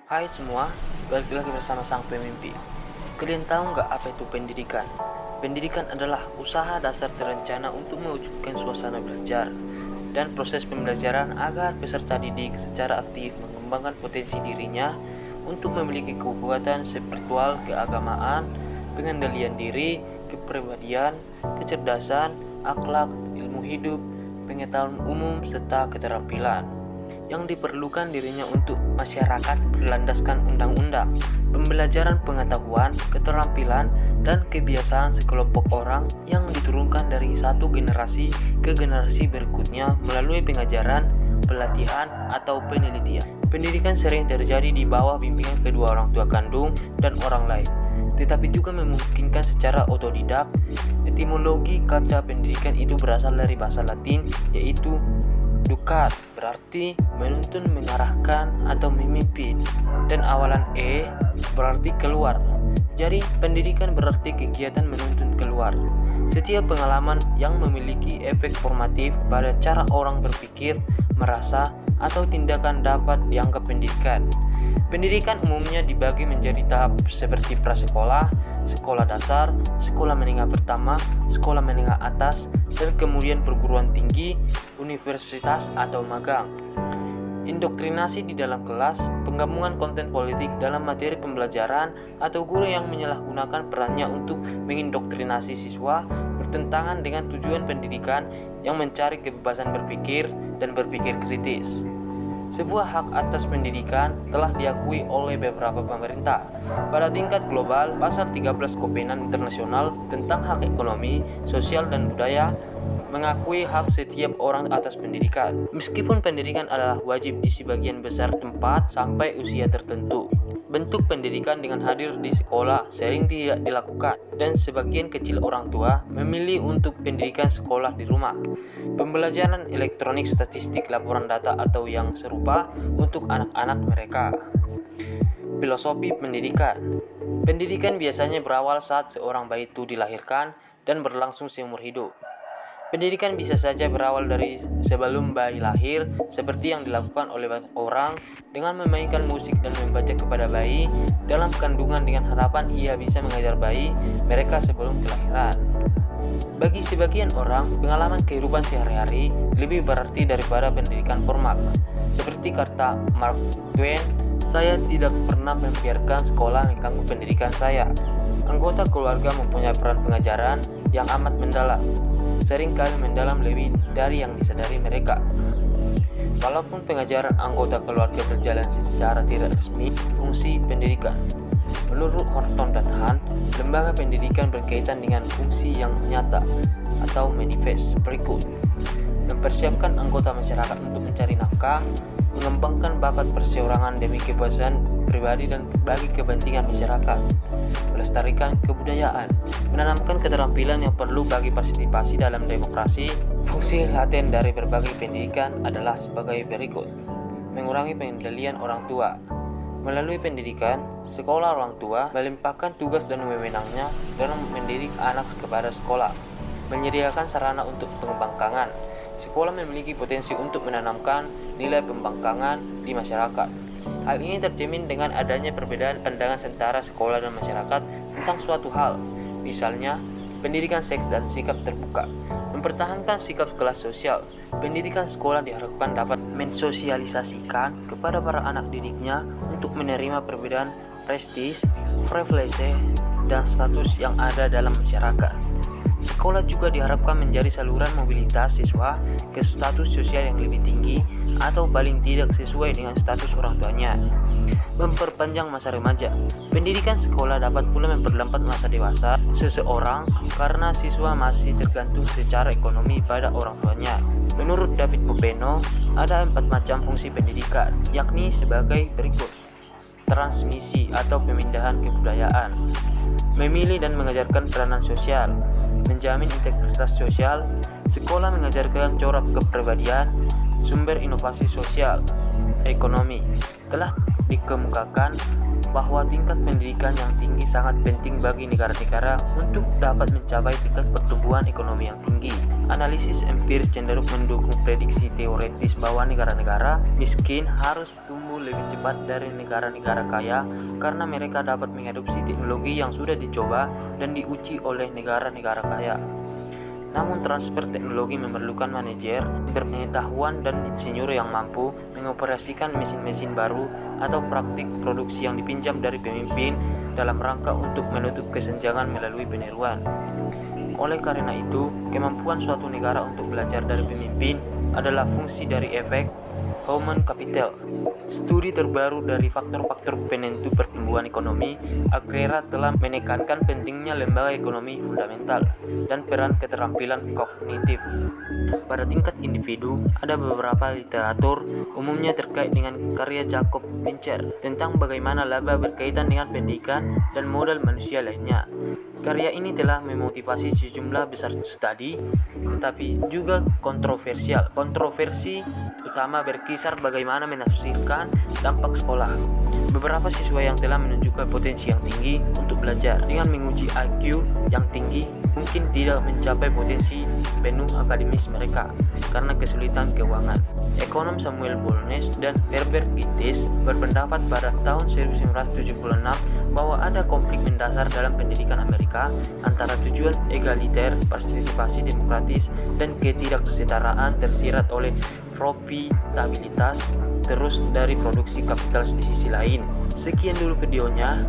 Hai semua, balik lagi bersama sang pemimpi. Kalian tahu nggak apa itu pendidikan? Pendidikan adalah usaha dasar terencana untuk mewujudkan suasana belajar dan proses pembelajaran agar peserta didik secara aktif mengembangkan potensi dirinya untuk memiliki kekuatan spiritual, keagamaan, pengendalian diri, kepribadian, kecerdasan, akhlak, ilmu hidup, pengetahuan umum, serta keterampilan yang diperlukan dirinya untuk masyarakat berlandaskan undang-undang, pembelajaran pengetahuan, keterampilan, dan kebiasaan sekelompok orang yang diturunkan dari satu generasi ke generasi berikutnya melalui pengajaran, pelatihan, atau penelitian. Pendidikan sering terjadi di bawah bimbingan kedua orang tua kandung dan orang lain, tetapi juga memungkinkan secara otodidak. Etimologi kata pendidikan itu berasal dari bahasa Latin, yaitu ducat, berarti menuntun, mengarahkan, atau memimpin, dan awalan berarti keluar. Jadi pendidikan berarti kegiatan menuntun keluar. Setiap pengalaman yang memiliki efek formatif pada cara orang berpikir, merasa, atau tindakan dapat dianggap pendidikan. Pendidikan umumnya dibagi menjadi tahap seperti prasekolah, sekolah dasar, sekolah menengah pertama, sekolah menengah atas, dan kemudian perguruan tinggi, universitas, atau magang. Indoktrinasi di dalam kelas, penggabungan konten politik dalam materi pembelajaran, atau guru yang menyalahgunakan perannya untuk mengindoktrinasi siswa bertentangan dengan tujuan pendidikan yang mencari kebebasan berpikir dan berpikir kritis. Sebuah hak atas pendidikan telah diakui oleh beberapa pemerintah. Pada tingkat global, Pasal 13 Kovenan Internasional tentang Hak Ekonomi, Sosial, dan Budaya mengakui hak setiap orang atas pendidikan. Meskipun pendidikan adalah wajib di sebagian besar tempat sampai usia tertentu, bentuk pendidikan dengan hadir di sekolah sering tidak dilakukan, dan sebagian kecil orang tua memilih untuk pendidikan sekolah di rumah. Pembelajaran elektronik, statistik, laporan data, atau yang serupa untuk anak-anak mereka. Filosofi pendidikan. Pendidikan biasanya berawal saat seorang bayi itu dilahirkan dan berlangsung seumur hidup. Pendidikan bisa saja berawal dari sebelum bayi lahir, seperti yang dilakukan oleh banyak orang dengan memainkan musik dan membaca kepada bayi dalam kandungan dengan harapan ia bisa mengajar bayi mereka sebelum kelahiran. Bagi sebagian orang, pengalaman kehidupan sehari-hari lebih berarti daripada pendidikan formal. Seperti kata Mark Twain, "Saya tidak pernah membiarkan sekolah mengganggu pendidikan saya." Anggota keluarga mempunyai peran pengajaran yang amat mendalam, seringkali mendalam lebih dari yang disadari mereka. Walaupun pengajaran anggota keluarga berjalan secara tidak resmi, fungsi pendidikan. Menurut Horton dan Hunt, lembaga pendidikan berkaitan dengan fungsi yang nyata atau manifest berikut: mempersiapkan anggota masyarakat untuk mencari nafkah, mengembangkan bakat perseorangan demi kepuasan pribadi dan bagi kepentingan masyarakat, melestarikan kebudayaan, menanamkan keterampilan yang perlu bagi partisipasi dalam demokrasi. Fungsi laten dari berbagai pendidikan adalah sebagai berikut: mengurangi pengendalian orang tua. Melalui pendidikan, sekolah orang tua melimpahkan tugas dan wewenangnya dalam mendidik anak kepada sekolah, menyediakan sarana untuk pembangkangan. Sekolah memiliki potensi untuk menanamkan nilai pembangkangan di masyarakat. Hal ini tercermin dengan adanya perbedaan pandangan antara sekolah dan masyarakat tentang suatu hal, misalnya pendidikan seks dan sikap terbuka. Mempertahankan sikap kelas sosial, pendidikan sekolah diharapkan dapat mensosialisasikan kepada para anak didiknya untuk menerima perbedaan prestis, privilege, dan status yang ada dalam masyarakat. Sekolah juga diharapkan menjadi saluran mobilitas siswa ke status sosial yang lebih tinggi atau paling tidak sesuai dengan status orang tuanya. Memperpanjang masa remaja. Pendidikan sekolah dapat pula memperlambat masa dewasa seseorang karena siswa masih tergantung secara ekonomi pada orang tuanya. Menurut David Popeno, ada 4 macam fungsi pendidikan, yakni sebagai berikut: transmisi atau pemindahan kebudayaan, memilih dan mengajarkan peranan sosial, menjamin integritas sosial, sekolah mengajarkan corak kepribadian, sumber inovasi sosial ekonomi. Telah dikemukakan bahwa tingkat pendidikan yang tinggi sangat penting bagi negara-negara untuk dapat mencapai tingkat pertumbuhan ekonomi yang tinggi. Analisis empiris cenderung mendukung prediksi teoritis bahwa negara-negara miskin harus tumbuh lebih cepat dari negara-negara kaya karena mereka dapat mengadopsi teknologi yang sudah dicoba dan diuji oleh negara-negara kaya. Namun transfer teknologi memerlukan manajer berpengetahuan dan insinyur yang mampu mengoperasikan mesin-mesin baru atau praktik produksi yang dipinjam dari pemimpin dalam rangka untuk menutup kesenjangan melalui peniruan. Oleh karena itu, kemampuan suatu negara untuk belajar dari pemimpin adalah fungsi dari efek human capital. Studi terbaru dari faktor-faktor penentu pertumbuhan ekonomi Agrera telah menekankan pentingnya lembaga ekonomi fundamental dan peran keterampilan kognitif. Pada tingkat individu, ada beberapa literatur umumnya terkait dengan karya Jacob Pincher tentang bagaimana laba berkaitan dengan pendidikan dan modal manusia lainnya. Karya ini telah memotivasi sejumlah besar studi, tetapi juga kontroversial. Kontroversi utama berkisar bagaimana menafsirkan dampak sekolah. Beberapa siswa yang telah menunjukkan potensi yang tinggi untuk belajar dengan menguji IQ yang tinggi mungkin tidak mencapai potensi penuh akademis mereka karena kesulitan keuangan. Ekonom Samuel Bolnes dan Herbert Gittes berpendapat pada tahun 1976 bahwa ada konflik mendasar dalam pendidikan Amerika antara tujuan egaliter, partisipasi demokratis, dan ketidaksetaraan tersirat oleh profitabilitas terus dari produksi kapital di sisi lain. Sekian dulu videonya.